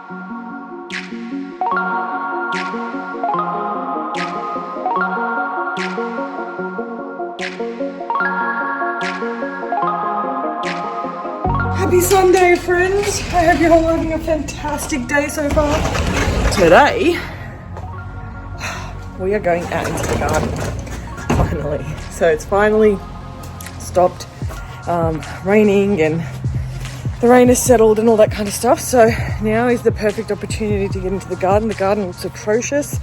Happy Sunday, friends. I hope you're all having a fantastic day so far. Today, we are going out into the garden, finally. So it's finally stopped raining and the rain has settled and all that kind of stuff. So now is the perfect opportunity to get into the garden. The garden looks atrocious.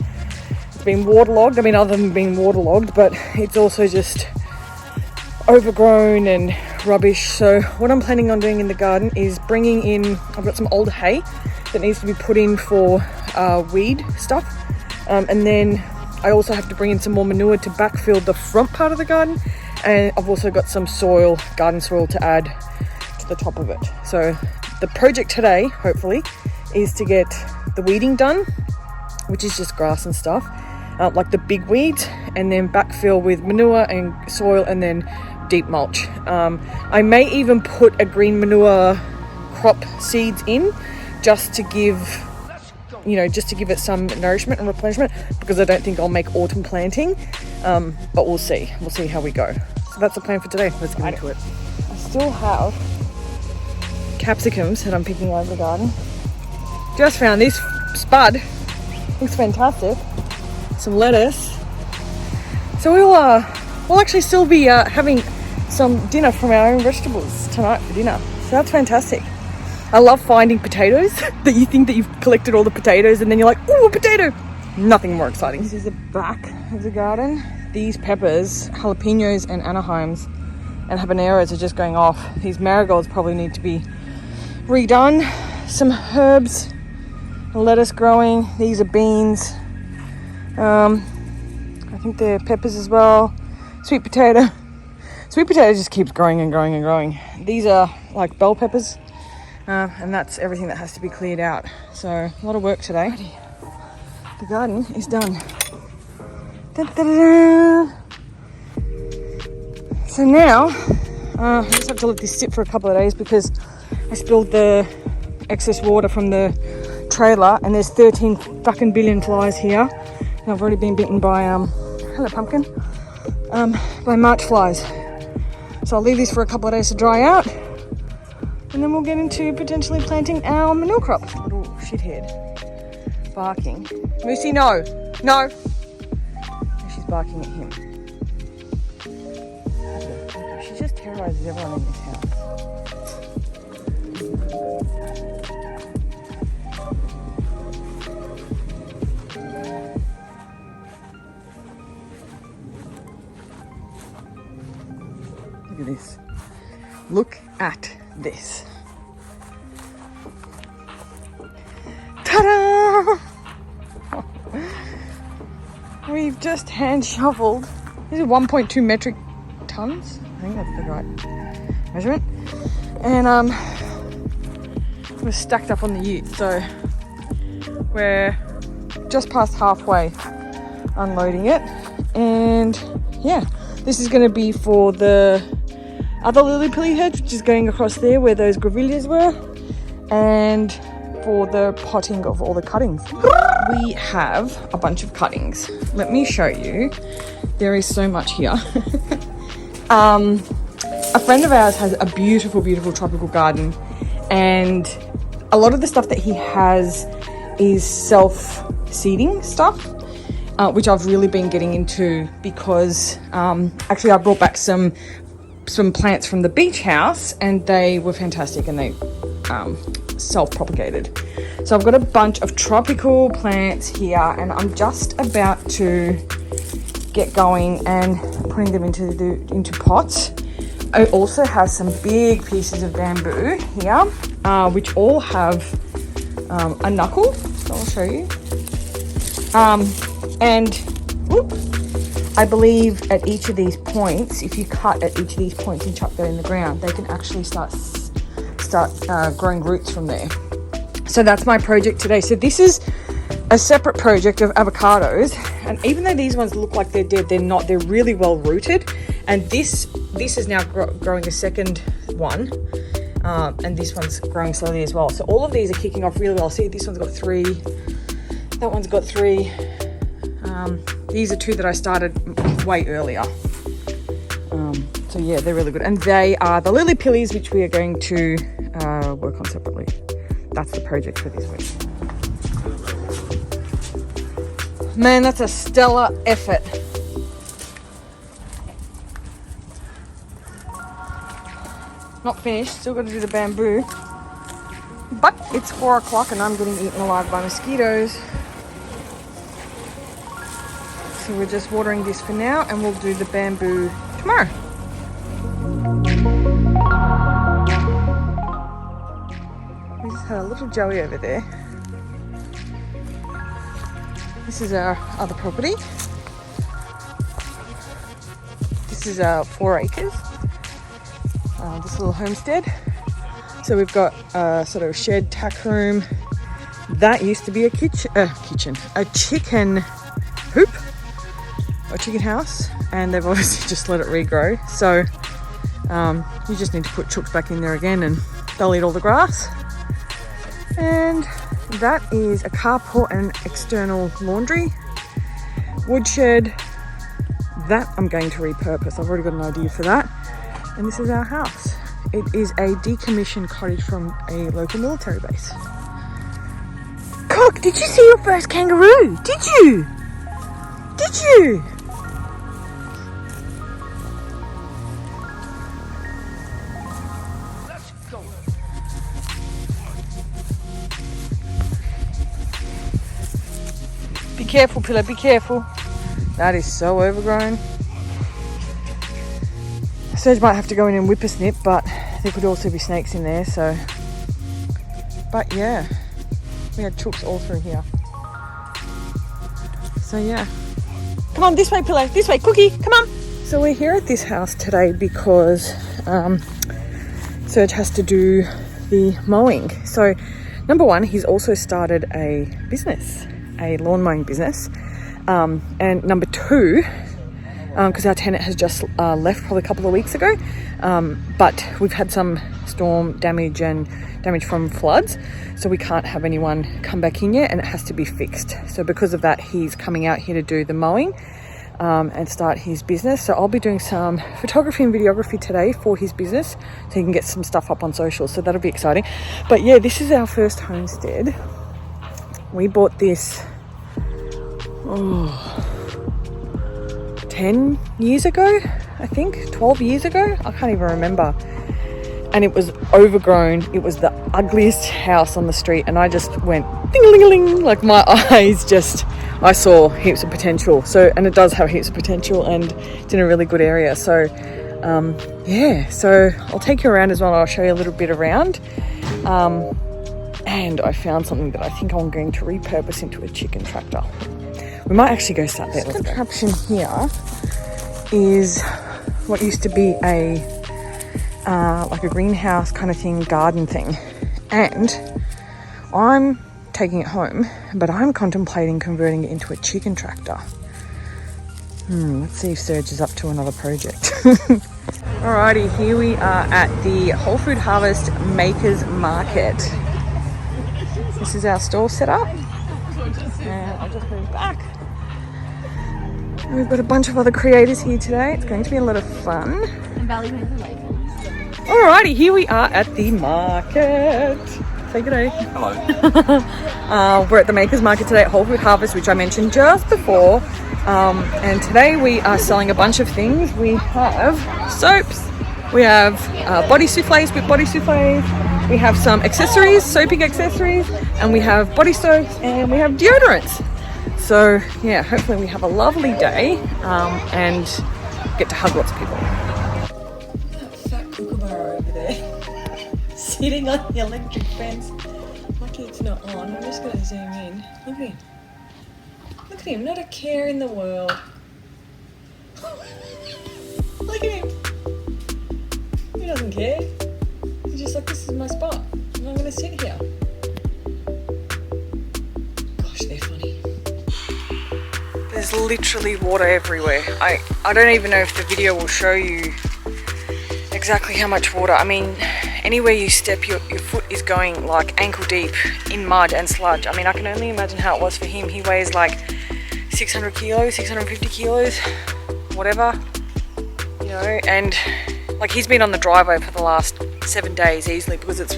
It's been waterlogged. I mean, other than being waterlogged, but it's also just overgrown and rubbish. So what I'm planning on doing in the garden is bringing in, I've got some old hay that needs to be put in for weed stuff, and then I also have to bring in some more manure to backfill the front part of the garden, and I've also got some soil, garden soil, to add to the top of it. So the project today, hopefully, is to get the weeding done, which is just grass and stuff, like the big weeds, and then backfill with manure and soil, and then deep mulch. I may even put a green manure crop seeds in just to give, just to give it some nourishment and replenishment, because I don't think I'll make autumn planting, but we'll see how we go. So that's the plan for today. Let's get into it. I still have capsicums that I'm picking out of the garden. Just found this spud, looks fantastic. Some lettuce. So we'll actually still be having some dinner from our own vegetables tonight for dinner. So that's fantastic. I love finding potatoes that you think that you've collected all the potatoes and then you're like, oh, a potato. Nothing more exciting. This is the back of the garden. These peppers, jalapenos and Anaheims and habaneros are just going off. These marigolds probably need to be redone. Some herbs, lettuce growing. These are beans. I think they're peppers as well. Sweet potato. Sweet potato just keeps growing and growing and growing. These are like bell peppers, and that's everything that has to be cleared out. So a lot of work today. The garden is done. Da-da-da-da. So now I just have to let this sit for a couple of days because I spilled the excess water from the trailer, and there's 13 fucking billion flies here. And I've already been bitten by hello pumpkin, by March flies. So I'll leave this for a couple of days to dry out, and then we'll get into potentially planting our manure crop. Little shithead barking. Moosey, no. No. She's barking at him. She just terrorizes everyone in this house. Look at this. Look at this. Ta-da! We've just hand shoveled. This is 1.2 metric tons. I think that's the right measurement. And we're stacked up on the ute, so we're just past halfway unloading it. And yeah, this is going to be for the other lily-pilly hedge, which is going across there where those grevilleas were, and for the potting of all the cuttings. We have a bunch of cuttings. Let me show you. There is so much here. A friend of ours has a beautiful, beautiful tropical garden, and a lot of the stuff that he has is self-seeding stuff, which I've really been getting into because actually I brought back some plants from the beach house and they were fantastic, and they self-propagated. So I've got a bunch of tropical plants here, and I'm just about to get going and putting them into pots. I also have some big pieces of bamboo here, which all have a knuckle. So I'll show you. And whoop, I believe at each of these points, if you cut at each of these points and chuck that in the ground, they can actually start growing roots from there. So that's my project today. So this is a separate project of avocados, and even though these ones look like they're dead, they're not. They're really well rooted, and this is now growing a second one, and this one's growing slowly as well. So all of these are kicking off really well. See, this one's got 3, that one's got 3. These are 2 that I started way earlier. So yeah, they're really good. And they are the lily pillies, which we are going to work on separately. That's the project for this week. Man, that's a stellar effort. Not finished, still got to do the bamboo. But it's 4 o'clock and I'm getting eaten alive by mosquitoes. So we're just watering this for now and we'll do the bamboo tomorrow. We just had a little Joey over there. This is our other property. This is our 4 acres. This little homestead. So we've got a sort of shed, tack room. That used to be a chicken hoop, or chicken house, and they've obviously just let it regrow. So you just need to put chooks back in there again and they'll eat all the grass. And that is a carport and external laundry. Woodshed, that I'm going to repurpose. I've already got an idea for that. And this is our house. It is a decommissioned cottage from a local military base. Cook, did you see your first kangaroo? Did you? Did you? Let's go. Be careful, Pillar, be careful. That is so overgrown. Serge might have to go in and whip a snip, but there could also be snakes in there, so. But yeah, we had chooks all through here. So yeah. Come on, this way, Pillow, this way, Cookie, come on. So we're here at this house today because Serge has to do the mowing. So number one, he's also started a business, a lawn mowing business. And number two, because our tenant has just left probably a couple of weeks ago, but we've had some storm damage and damage from floods, so we can't have anyone come back in yet and it has to be fixed. So because of that, he's coming out here to do the mowing and start his business. So I'll be doing some photography and videography today for his business so he can get some stuff up on social, so that'll be exciting. But yeah, this is our first homestead. We bought this 10 years ago, I think, 12 years ago, I can't even remember. And it was overgrown. It was the ugliest house on the street, and I just went ding-a-ling-a-ling, like my eyes just, I saw heaps of potential. So, and it does have heaps of potential and it's in a really good area. So yeah, so I'll take you around as well. I'll show you a little bit around. And I found something that I think I'm going to repurpose into a chicken tractor. We might actually go start there. This contraption here is what used to be a like a greenhouse kind of thing, garden thing, and I'm taking it home, but I'm contemplating converting it into a chicken tractor. Let's see if Serge is up to another project. Alrighty, here we are at the Whole Food Harvest Makers Market. This is our store set up, and I'll just move back. We've got a bunch of other creators here today. It's going to be a lot of fun. Alrighty, here we are at the market. Say good day. Hello. We're at the Makers Market today at Whole Food Harvest, which I mentioned just before. And today we are selling a bunch of things. We have soaps, we have body souffles with body souffles, we have some accessories, soaping accessories, and we have body soaps, and we have deodorants. So yeah, hopefully we have a lovely day and get to hug lots of people. That fat kookaburra over there, sitting on the electric fence. Lucky it's not on. I'm just going to zoom in. Look at him. Look at him, not a care in the world. Look at him. He doesn't care. He's just like, this is my spot, and I'm going to sit here. Gosh, they're funny. There's literally water everywhere. I don't even know if the video will show you exactly how much water. I mean, anywhere you step, your foot is going like ankle deep in mud and sludge. I mean, I can only imagine how it was for him. He weighs like 600 kilos, 650 kilos, whatever, you know, and like he's been on the driveway for the last 7 days easily because it's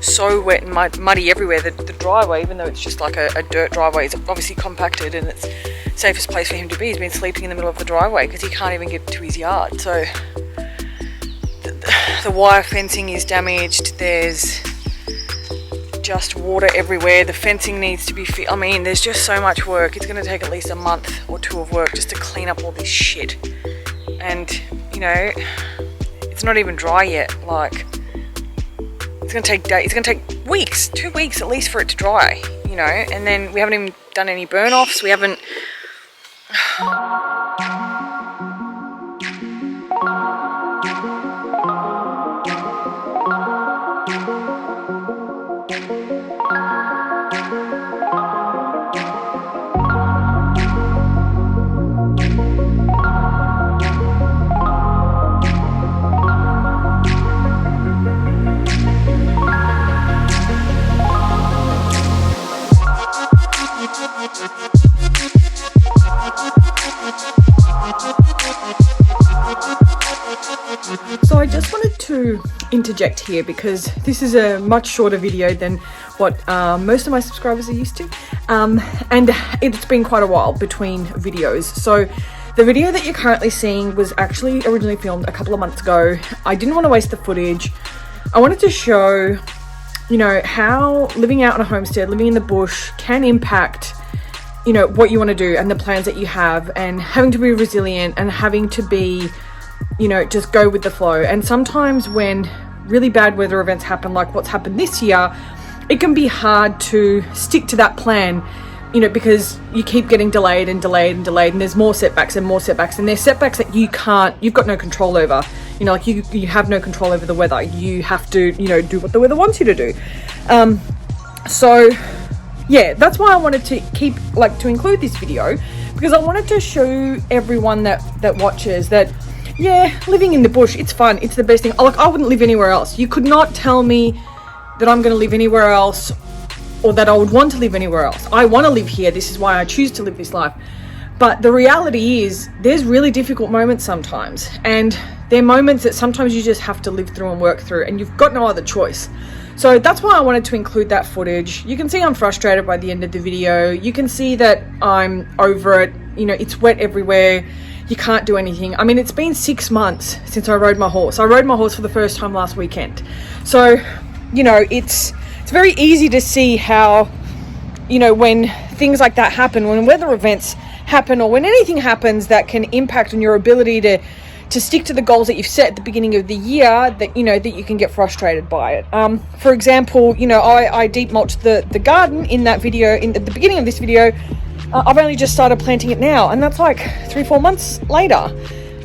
so wet and muddy everywhere. The driveway, even though it's just like a dirt driveway, is obviously compacted and it's the safest place for him to be. He's been sleeping in the middle of the driveway because he can't even get to his yard. So the wire fencing is damaged. There's just water everywhere. The fencing needs to be I mean, there's just so much work. It's going to take at least a month or two of work just to clean up all this shit. And, you know, it's not even dry yet. Like, it's going to take days. It's going to take weeks, 2 weeks at least for it to dry, you know. And then we haven't even done any burn-offs. We haven't... So I just wanted to interject here because this is a much shorter video than what most of my subscribers are used to, and it's been quite a while between videos. So the video that you're currently seeing was actually originally filmed a couple of months ago. I didn't want to waste the footage. I wanted to show, you know, how living out on a homestead, living in the bush can impact, you know, what you want to do and the plans that you have, and having to be resilient and having to be, you know, just go with the flow. And sometimes when really bad weather events happen, like what's happened this year, it can be hard to stick to that plan, you know, because you keep getting delayed and delayed and delayed, and there's more setbacks and more setbacks, and there's setbacks that you've got no control over. You know, like you have no control over the weather. You have to, you know, do what the weather wants you to do. So yeah, that's why I wanted to include this video, because I wanted to show everyone that watches that, yeah, living in the bush, it's fun. It's the best thing. Like, I wouldn't live anywhere else. You could not tell me that I'm going to live anywhere else, or that I would want to live anywhere else. I want to live here. This is why I choose to live this life. But the reality is, there's really difficult moments sometimes. And they're moments that sometimes you just have to live through and work through, and you've got no other choice. So that's why I wanted to include that footage. You can see I'm frustrated by the end of the video. You can see that I'm over it. You know, it's wet everywhere. You can't do anything. I mean, it's been 6 months since I rode my horse. I rode my horse for the first time last weekend. So, you know, it's very easy to see how, you know, when things like that happen, when weather events happen, or when anything happens that can impact on your ability to stick to the goals that you've set at the beginning of the year, that, you know, that you can get frustrated by it. For example, you know, I deep mulched the garden in that video, at the beginning of this video. I've only just started planting it now, and that's like 3-4 months later.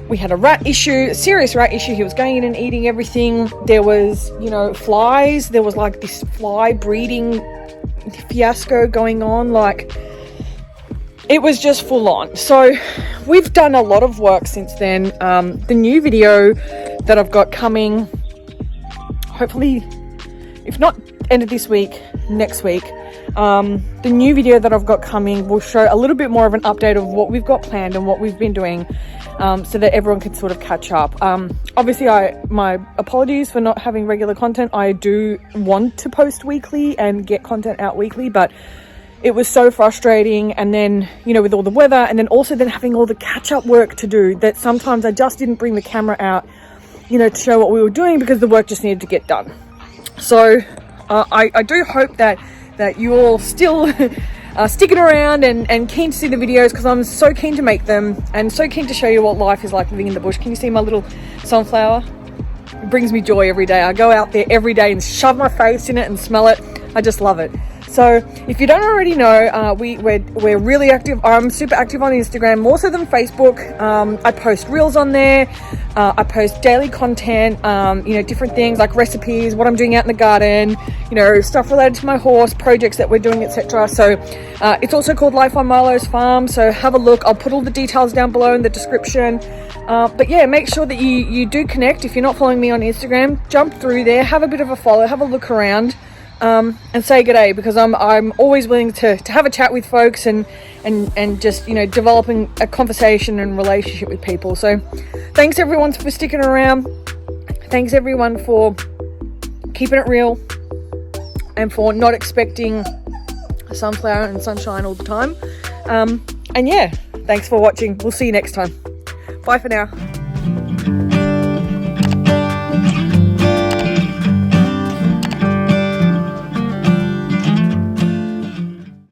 We had a rat issue, a serious rat issue. He was going in and eating everything. There was, you know, flies. There was like this fly breeding fiasco going on. Like, it was just full on. So we've done a lot of work since then. The new video that I've got coming, hopefully, if not end of this week, next week, the new video that I've got coming will show a little bit more of an update of what we've got planned and what we've been doing, so that everyone can sort of catch up. Obviously, my apologies for not having regular content. I do want to post weekly and get content out weekly, but it was so frustrating. And then, you know, with all the weather, and then also then having all the catch-up work to do, that sometimes I just didn't bring the camera out, you know, to show what we were doing, because the work just needed to get done. So I do hope that you all still sticking around and keen to see the videos, because I'm so keen to make them and so keen to show you what life is like living in the bush. Can you see my little sunflower? It brings me joy every day. I go out there every day and shove my face in it and smell it. I just love it. So if you don't already know, we're really active. I'm super active on Instagram, more so than Facebook. I post reels on there. I post daily content, you know, different things like recipes, what I'm doing out in the garden, you know, stuff related to my horse, projects that we're doing, etc. So it's also called Life on Milo's Farm, so have a look. I'll put all the details down below in the description. But yeah, make sure that you do connect. If you're not following me on Instagram, jump through there, have a bit of a follow, have a look around, and say good day, because I'm always willing to have a chat with folks and just, you know, developing a conversation and relationship with people. So thanks everyone for sticking around. Thanks everyone for keeping it real and for not expecting sunflower and sunshine all the time. And yeah, thanks for watching. We'll see you next time. Bye for now.